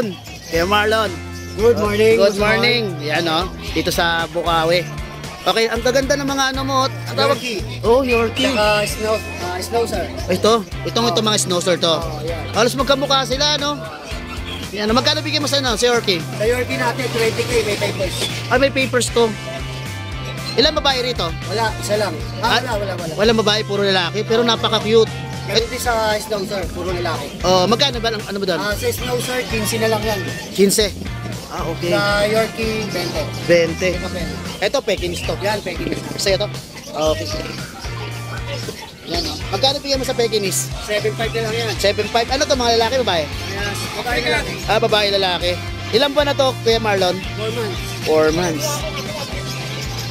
Marlon. Kuya Marlon. Good morning. Good morning. Yan o. Dito sa Bukawi. Okay, ang gaganda ng mga ano mo. Ang tawag. Oh, Yorkie. Saka snow sir. Ito mga snowser to. Yan. Halos magkamukha sila, no? Yan, magkano bigyan mo sa ano, si Yorkie? Sa Yorkie natin, 20k, may papers. Ay, may papers to. Ilan babae rito? Wala, isa lang. Wala. Walang babae, puro lalaki, pero napaka-cute. Ganun din sa snow sir, puro lalaki. Oh, magkano ba ano ba doon? Sa snow sir, 15 na lang yan. 15. Ah, okay. Sa Yorkie, 20. 20. Ito, Pekins to. Yan, Peking. Sa'yo to? Okay. Yan, oh. Magkano bigyan mo sa Pekinis? 7.5 na lang yan. 7.5. Ano to, mga lalaki, babae? Yes, babae na lang. Ah, babae, lalaki. Ilan ba na to, Kuya Marlon? 4 months. 4 months.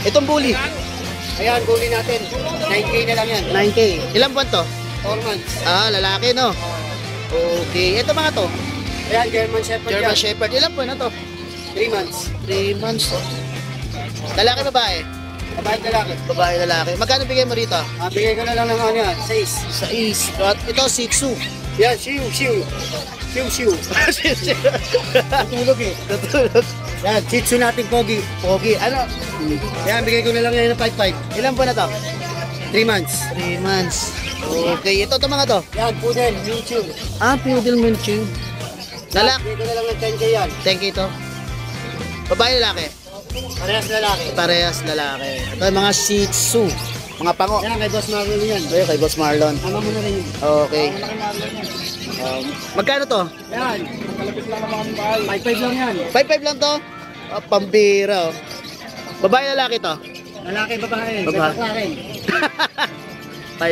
Itong bully? Ayan, guli natin. 9k na lang yan. 9K. Ilan buwan to? 4 months. Ah, lalaki, no? Okay. Ito mga to? Ayan, German Shepherd German yan. Shepherd. Ilan buwan na to? 3 months. 3 months. Oh. Lalaki, babae? Babae lalaki. Babae, lalaki. Magkano bigay mo rito? Bigay ko na lang ng ano yan, 6. Sa is. At ito, Shih Tzu. Yan, Shiu. Tutulog eh. Tutulog. Yan, Shih Tzu natin, Pogi. Pogi. Ano? Yan, bigay ko na lang yan ng 5.5. Ilan buwan na to? 3 months. 3 months. Okay. Ito mga to? Yan, Poodle, Minchu. Ah, Poodle Minchu. Lalaki. Bigay ko na lang ng 10k yan. 10K ito. Babae, lalaki? Parehas lalaki. Parehas lalaki. Ito yung mga Shih Tzu. Mga pango. Yan, kay Boss Marlon yan. Ayun, kay Boss Marlon. Tama mo na rin yun. Okay. Magkano to? Yan, makalapit lang naman ang bahay. 5.5 lang yan. 5.5 lang to? Ah, pambira oh. Babae, lalaki to? Lalaki, babae. Babae. Babae.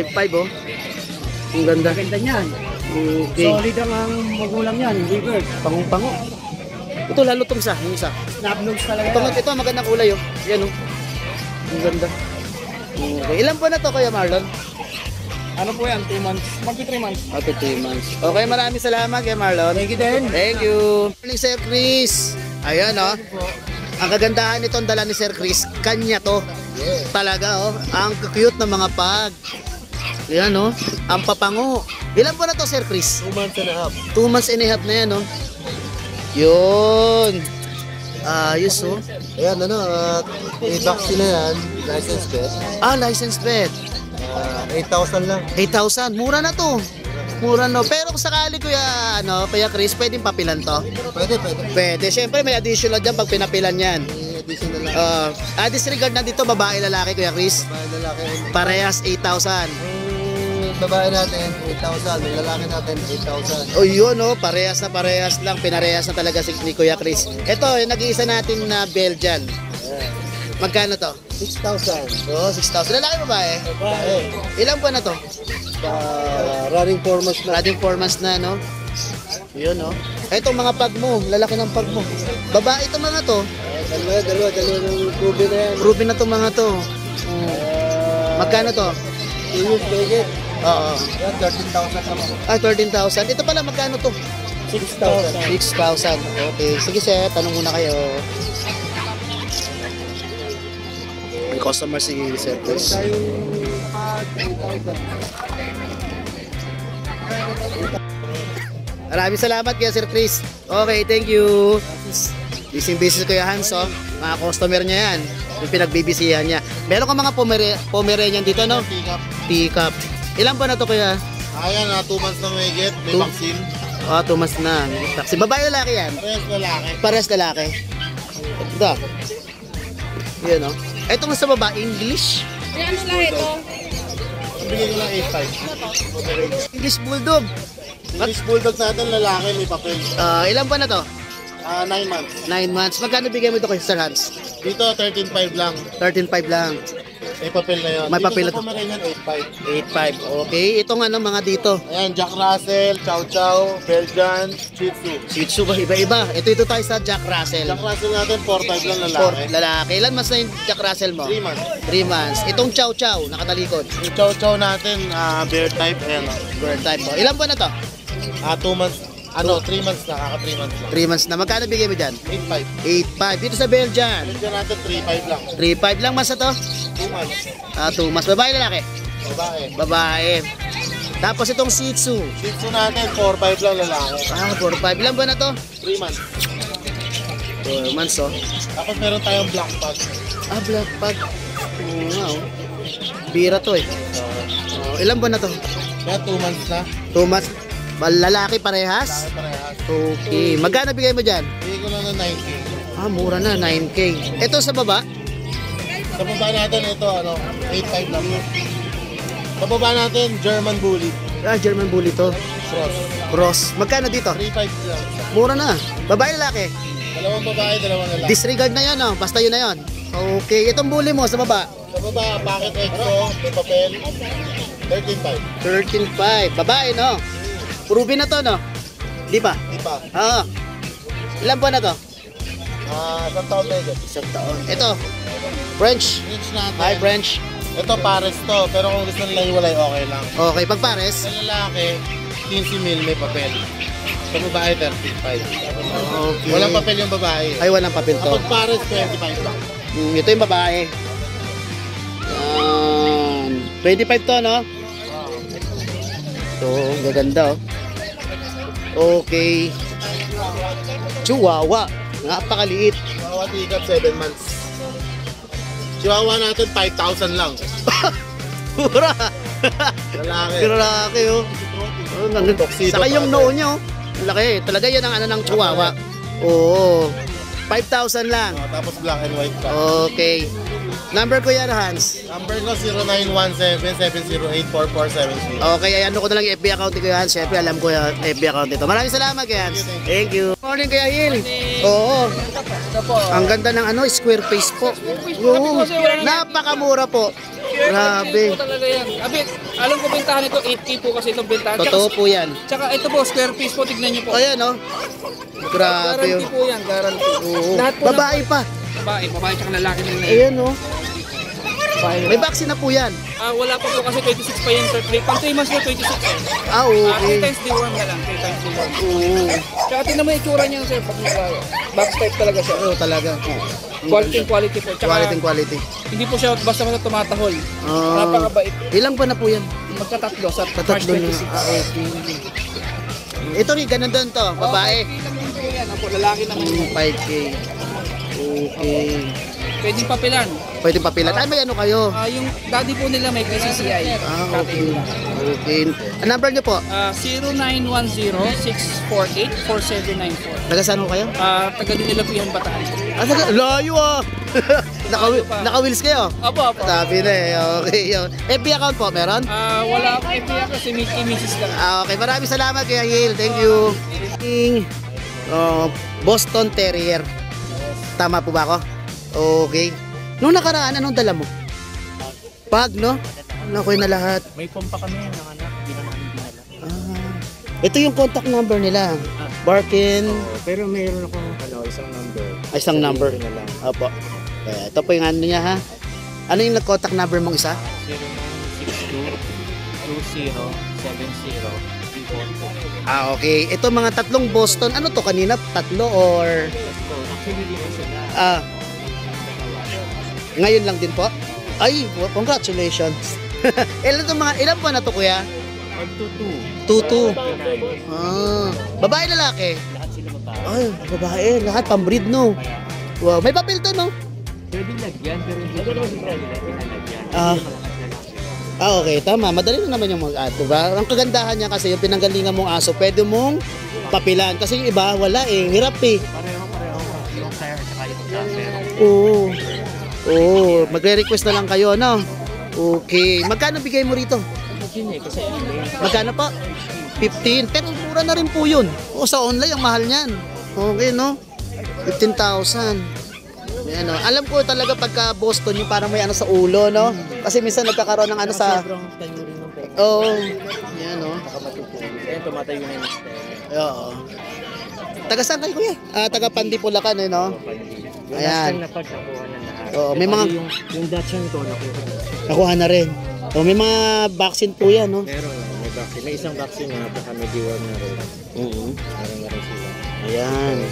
5.5 oh. Ang ganda. Maganda niyan. Okay. Solid ang magulang yan, liver. Pangong-pango. Ito lalo tong isa, yung isa. Snap nose talaga. Ito magandang kulay oh. Yan oh. Ang ganda. Okay. Ilan po na to, Kuya Marlon? Ano po yan? 2 months. Magpi 3 months. Okay, 3 months. Okay, maraming salamat, Kuya Marlon. Thank you din. Thank you. Morning, Sir Chris. Ayan oh. Ang kagandahan nitong dala ni Sir Chris, kanya to. Talaga oh. Ang cute ng mga pag. Ayan oh. Ang papango. Ilan po na to, Sir Chris? 2 months and a half. 2 months and a half na yan oh. Yun. Ayos oh. Ayan, i-vaccine na yan. License pet. Ah, licensed pet. 8,000 lang. 8,000. Mura na to. Mura no. Pero kung sakali Kuya Chris, pwedeng papilan to? Pwede. Pwede. Siyempre may additional dyan pag pinapilan yan. Additional lang. Disregard na dito, babae lalaki, Kuya Chris. Babae lalaki. Parehas 8,000. Babae natin, 8,000. Yung lalaki natin, 8,000. O yun oh, parehas lang. Pinarehas na talaga ni Kuya Chris. Ito, yung nag-iisa natin na Belgian. Magkano to? 6,000. Oh, 6,000. Lalaki babae? Babae. Ilan pa na to? Running 4 months na. Running 4 months na, no? Yun, no? Ito mga pag mo, lalaki ng pag mo. Babae ito mga to. Dalawa ng probe na yan. Proven na to mga to. Magkano to? 2 years legit. Oo. Yan, 13,000 naman. 13,000. Ito pala, magkano to? 6,000. 6,000. Okay. Sige, sir. Tanong muna kayo. May customer si Sir Chris. Maraming salamat kaya Sir Chris. Okay, thank you. Busy Kuya Hans, oh. Mga customer niya yan. Yung pinagbibisihan niya. Meron ka mga Pomeranian dito, no? Pick-up. Ilan pa na to, Kuya? Ayan, 2 months na may get. May vaccine. 2 months na. Taxi. Babae lalaki yan? Parehas lalaki. Parehas lalaki. Ito. Yan, no? Ito nga sa baba, English. Ayan na lang ito. Ang bigay ko lang English Bulldog. English Bulldog natin, lalaki, may papel. Ilan pa na to? 9 months. 9 months. Magkano bigay mo ito kay Sir Hans? Dito, 13,500 lang. 13,500 lang. May papel na yun. May papel na Dito to. sa Pomeranian, 8,500. 8,500. Okay. Itong mga dito. Ayan, Jack Russell, Chow Chow, Belgian, Shih Tzu. Shih Tzu ba? Iba-iba. Ito tayo sa Jack Russell. Jack Russell natin, 4,500 lang lalaki. Lalaki. Ilan mas na yung Jack Russell mo? 3 months. 3 months. Itong Chow Chow, nakatalikod. Yung Chow Chow natin, bear type, ayan o. Bird type mo. Ilan ba na to? 2 months, 3 months na, kaka 3 months lang. 3 months na. Magkano bigay mo dyan? 8,500. 8,500. Dito sa Belgian. Belgian natin, 3,500 lang. 3,500 lang mas na to? 2 months. 2 months. Babae lalaki? Babae. Babae. Tapos itong Shih Tzu. Shih Tzu natin, 4-5 lang lalaki. 4-5. Ilan ba na to? 3 months. 4 months, oh. Tapos meron tayong black pug. Black pug. Oo nga, oh. Bira to, eh. Ilan ba na to? Kaya 2 months na. 2 months. Lalaki parehas? Lalaki parehas. Okay. Magkano bigay mo dyan? Bigay ko lang ng 9K. Mura na. 9K. Ito sa baba? Sa baba natin ito, 8-5 lang. Sa baba natin, German Bully. German Bully to. Cross. Cross. Magkano dito? 3-5 lang. Mura na. Babae, lalaki? Dalawang babae, dalawang lalaki. Disregard na yan, oh. Basta yun na yun. Okay. Itong bully mo sa baba? Sa baba, Pocket Exo, may papel, 13.5. 13.5. Babae, no? Ruby na to, no? Di ba? Di pa. Ilan buwan na to? Isang taon na ito. Isang taon. Ito. French. French natin. Hi, French. Ito pares to, pero kung gusto nila iwalay, okay lang. Okay, pag pares? Sa lalaki, 15 mil may papel. Sa babae, 35. Okay. Walang papel yung babae. Ay, walang papel to. Kapag pares, 25 lang. Ito yung babae. Yan. 25 to, no? Ito, ang gaganda, oh. Okay. Chihuahua. Napakaliit. Chihuahua tigat, 7 months. Chihuahua natin, 5,000 lang. Mura. Lalaki. Lalaki, oh. Tuxedo Saka yung pa noo niya, oh. Laki. Talaga yan ang ng chihuahua. Oo. 5,000 lang. Tapos black and white pa. Okay. Number ko yan, Hans. Number ko 0917-708-4470. Okay, ay ano ko na lang yung FB account ni Kuya Hans. Siyempre, alam ko yung FB account nito. Maraming salamat, Kuya Hans. Thank you. Morning, Kuya Hil. Oo. Ang ganda ng square face po. Oo. Napakamura po. Grabe. Po talaga yan. Abit, alam ko bentahan ito, 8K po kasi itong bentahan. Totoo po yan. Tsaka ito po, square piece po, tignan nyo po. Ayan, oh. Grabe. Guarantee po yan, guarantee. Oo. Lahat po Babae pa. babae tsaka lalaki din na yan. Ayan, oh. May vaccine na po yan. Wala pa po kasi 26 pa yung third rate. Pang 3 months na 26 eh. 3 Okay. times deworm na lang, 3 times deworm. Oo. Tsaka tingnan mo yung itsura niya sir, pag box type talaga siya. Oo, talaga. Quality po. Tsaka Quality. hindi po siya basta tumatahol. Ah. Napakabait. Ilang ba na po yan? Magkatatlo sa March Tatatlo na. 26. Okay. Ito rin, ganun doon to. Babae. Okay, lang po yan. Ako, lalaki naman yun. 5K. Okay. Pwedeng papilan. Pwede papilan. Ay, may ano kayo? Yung daddy po nila may KCCI. Okay. Okay. Ang number niyo po? 0910-648-4794. Taga saan ho kayo? Taga nila po yung Bataan. Layo ah! Naka-wheels kayo? Apo. Sabi na eh. Okay. Yun. FB account po, meron? Wala akong FBA kasi Mickey Mrs. lang. Okay. Maraming salamat Kuya Hil. Thank you. Boston Terrier. Tama po ba ako? Okay. Nung nakaraan, anong dala mo? Pag, no? Nakuha na lahat. May pumpa kami ng anak, hindi naman dinala. Ito yung contact number nila. Barkin. Pero mayroon akong isang number. Isang number. Opo. Ito po yung ano niya ha. Ano yung contact number mong isa? 0962-2070-34. Okay. Ito mga tatlong Boston. Ano to kanina? Tatlo or... Ngayon lang din po? Ay, congratulations. Ilan po na to kuya? 2-2. Babae lalaki? Lahat sila babae. Ay, babae. Lahat pambreed no? Wow. May papel to no? Pwede lagyan, pero hindi ko naman nila pinalagyan. Okay, tama. Madali na naman yung mag-add, diba? Ang kagandahan niya kasi yung pinanggalingan mong aso, pwede mong papilan. Kasi yung iba, wala eh. Hirap eh. Pareho. Yung sire, saka yung camper. Oo, magre-request na lang kayo, no? Okay. Magkano bigay mo rito? Kasi Magkano po? 15. Pero mura na rin po yun. O, sa online, ang mahal niyan. Okay, no? 15,000. Ayan, no? Alam ko talaga pagka Boston, yung parang may ano sa ulo, no? Kasi minsan nagkakaroon ng ano sa... Oo. Ayan, no? Ayan, tumatayo na yung Oo. Taga saan kayo, kuya? Taga Pandipulacan, eh, no? Ayan. Oo, may mga... Yung Dachshund ko, Nakuha na rin. O, may mga vaccine po yan, no? meron, may vaccine. May isang vaccine na baka may deworm na rin. Meron na rin sila. Ayan.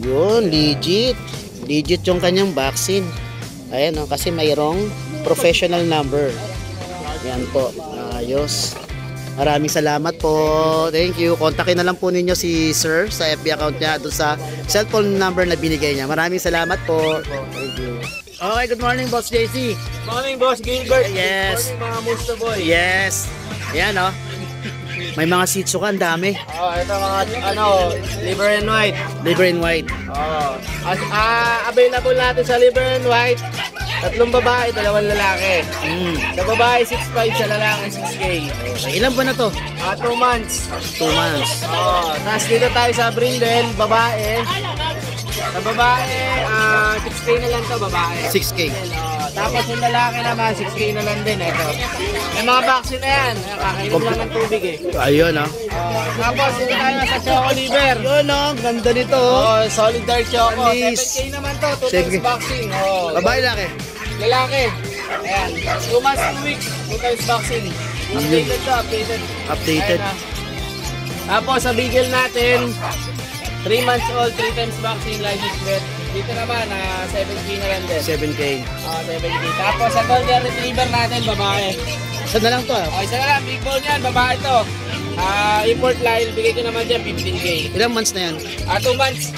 Yun, legit. Legit yung kanyang vaccine. Ayan, no? Kasi mayroong professional number. Ayan po. Ayos. Maraming salamat po. Thank you. Kontakin na lang po ninyo si Sir sa FB account niya doon sa cellphone number na binigay niya. Maraming salamat po. Thank you. Okay, good morning, Boss JC. Morning, Boss Gilbert. Yes. Morning, mga Musta Boy. Yes. Ayan, oh. May mga sitso ka, ang dami. Ito mga, liver and white. Liver in white. Available natin sa liver and white. 3 babae, 2 lalaki. Sa babae, 6'5", sa lalaki, 6K. Okay, ilan ba na to? 2 months. 2 months. Tapos dito tayo sa Brindle, babae. Sa babae, 6K na lang to, babae. 6K. Tapos yung lalaki naman, 6K na lang din. Ito. May mga vaccine na yan. Kakainom lang ng tubig eh. Ayun, oh. Tapos dito tayo sa Choco Liver. Yun, oh. Ganda nito, oh. Solid Dark Choco. Anis. 7K naman to, 2 Sige. times vaccine. Babae laki. Lalaki. Ayan. 2 months, 2 weeks, 2 times vaccine. Updated to, updated. Updated. Ayan, Tapos sa Beagle natin, 3 months old, 3 times vaccine, license vet. Dito naman, 7K na lang din. 7K. 7K. Tapos sa Golden Retriever natin, babae. Saan na lang to, ah? Okay, isa na lang, big bone yan, babae to. Import line, bigay ko naman dyan, 15K. Ilang months na yan? 2 months.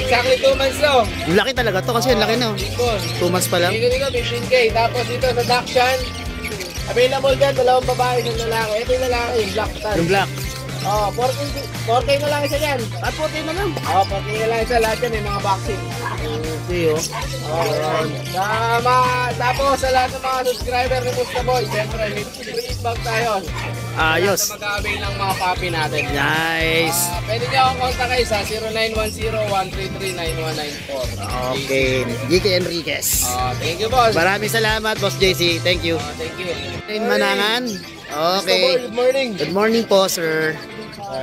Exactly 2 months to. Ang laki talaga to kasi ang laki na, oh. Big bone. 2 months pa lang. Bigay ko 15K. Tapos dito sa Dachshund, available dyan, 2 babae, 1 lalaki. Ito yung lalaki, yung black tan. Yung black. 4K na lang isa dyan. 4K na lang. 4K na lang isa, lahat yan, may mga vaccine. Okay, oh. Tapos sa lahat ng mga subscriber ni Musta Boy, siyempre may free bag tayo. Ayos. Sa mag-avail ng mga copy natin. Nice. Pwede niyo akong kontakin sa 0910-133-9194. Okay. GK Enriquez. Thank you, boss. Maraming salamat, Boss JC. Thank you. Thank you. Manangan. Musta Boy, Okay. good morning. Good morning po, sir.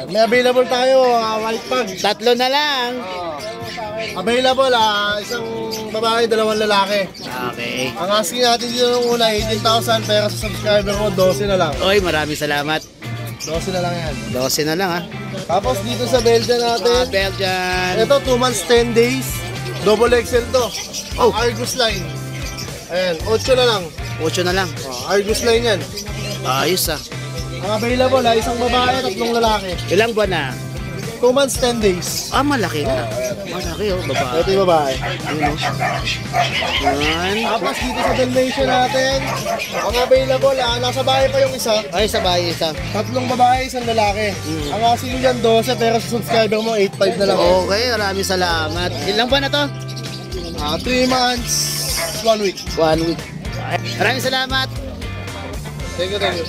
May available tayo, white pug. 3 na lang. Available, isang babae, 2 lalaki. Okay. Ang asking natin dito nung una, 18,000, pero sa subscriber ko, 12 na lang. Oy, maraming salamat. 12 na lang yan. 12 na lang, ha. Tapos dito sa Belgian natin, Belgian. ito 2 months, 10 days. Double XL to. Oh. Argus line. Ayan, 8 na lang. 8 na lang. Argus line yan. Ayos, ah. Ang available, isang babae, 3 lalaki. Ilang buwan na? 2 months, 10 days. Malaki na. Malaki, oh. Babae. Ito yung babae. Yun, oh. Yan. Tapos dito sa Dalmatian natin, ang available, nasa bahay pa yung isa. Ay, sa bahay isa. 3 babae, 1 lalaki. Ang asking nyo dyan, 12, pero sa subscriber mo, 8.5 na lang. Okay, maraming salamat. Ilang buwan na to? 3 months, 1 week. 1 week. Maraming salamat. Thank you, thank you.